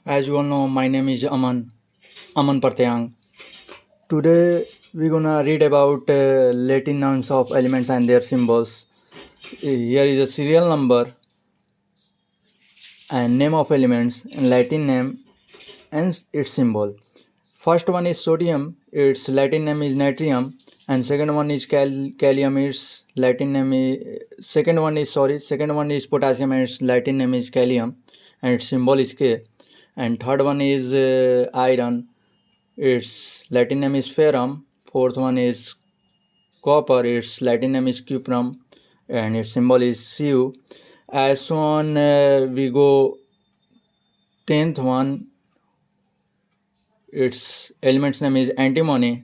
As you all know, my name is Aman Partyang. Today we're gonna read about Latin names of elements and their symbols. Here is a serial number and name of elements and Latin name and its symbol. First one is sodium, its Latin name is natrium, and second one is kalium, its Latin name is second one is potassium, and its Latin name is kalium, and its symbol is K. And third one is iron, its Latin name is ferrum. Fourth one is copper, its Latin name is cuprum, and its symbol is Cu. As soon we go 10th one, its element's name is antimony,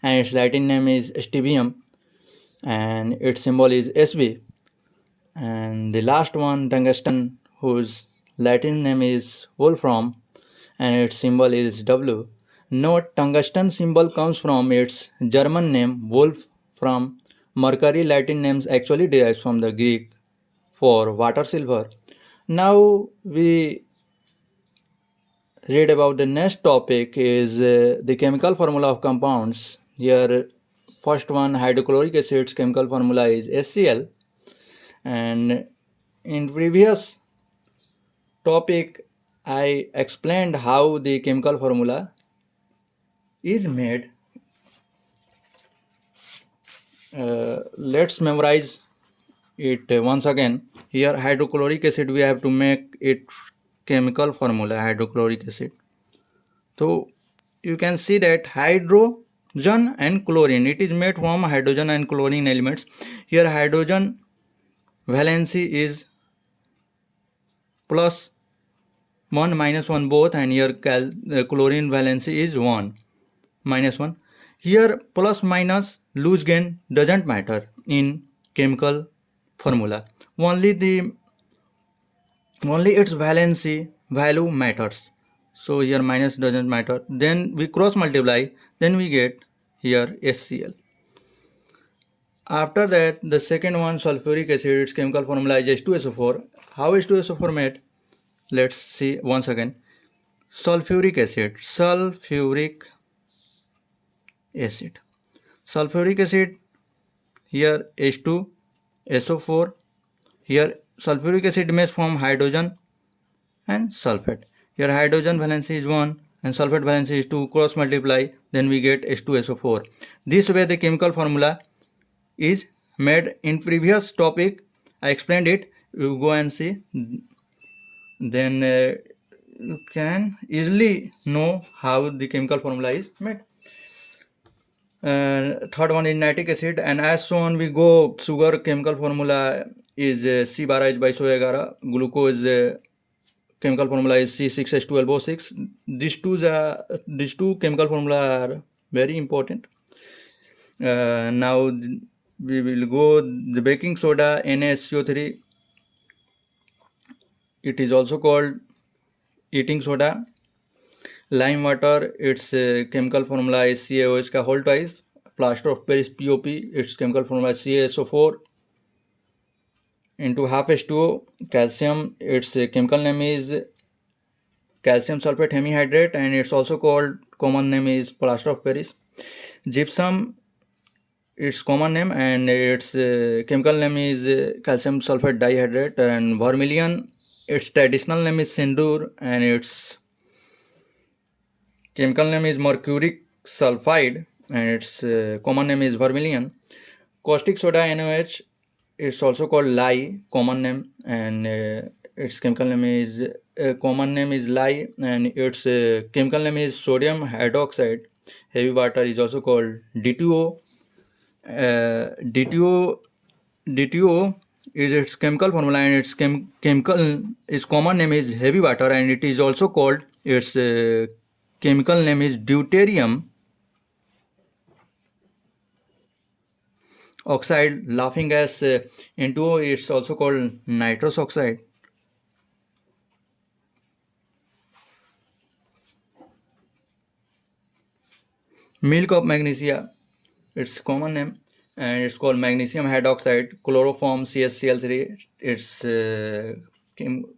and its Latin name is stibbium, and its symbol is Sb. And the last one, tungsten, whose Latin name is wolfram, and its symbol is W. Note, tungsten symbol comes from its German name wolf from mercury. Latin names actually derives from the Greek for water silver. Now we read about the next topic is the chemical formula of compounds. Here first one, hydrochloric acid's chemical formula is HCl, and in previous topic I explained how the chemical formula is made. Let's memorize it once again. Here hydrochloric acid, we have to make it chemical formula hydrochloric acid. So you can see that hydrogen and chlorine, it is made from hydrogen and chlorine elements. Here hydrogen valency is plus 1 minus 1 both, and here chlorine valency is 1 minus 1. Here plus minus loose gain doesn't matter in chemical formula. Only its valency value matters. So here minus doesn't matter. Then we cross multiply, then we get here HCl. After that, the second one, sulfuric acid, its chemical formula is H2SO4. How is H2SO4 made? Let's see once again. Sulfuric acid, sulfuric acid, here H2SO4. Here sulfuric acid makes from hydrogen and sulfate. Here hydrogen valency is 1 and sulfate valency is 2. Cross multiply, then we get H2SO4. This way the chemical formula is made. In previous topic I explained it. You go and see, then you can easily know how the chemical formula is made. Third one is nitric acid, and as soon we go, sugar chemical formula is C12H11. Glucose chemical formula is C6H12O6. These two chemical formula are very important. Now we will go the baking soda, NaSO3. It is also called eating soda. Lime water, its chemical formula is CaOH ka whole twice. Plaster of Paris, POP, its chemical formula is CaSO4 into half H2O. Calcium, its chemical name is calcium sulfate hemihydrate, and it's also called common name is plaster of Paris. Gypsum, its common name, and its chemical name is calcium sulfate dihydrate. And vermilion, its traditional name is sindoor, and its chemical name is mercuric sulfide, and its common name is vermilion. Caustic soda, NaOH, it's also called lye, common name, and its chemical name is common name is lye, and its chemical name is sodium hydroxide. Heavy water is also called D2O. D2O is its chemical formula, and its its common name is heavy water, and it is also called its chemical name is deuterium oxide. Laughing gas, N2O, it's also called nitrous oxide. Milk of magnesia, its common name, and it's called magnesium hydroxide. Chloroform, CaCl3, its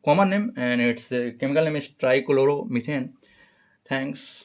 common name, and its chemical name is trichloromethane. Thanks.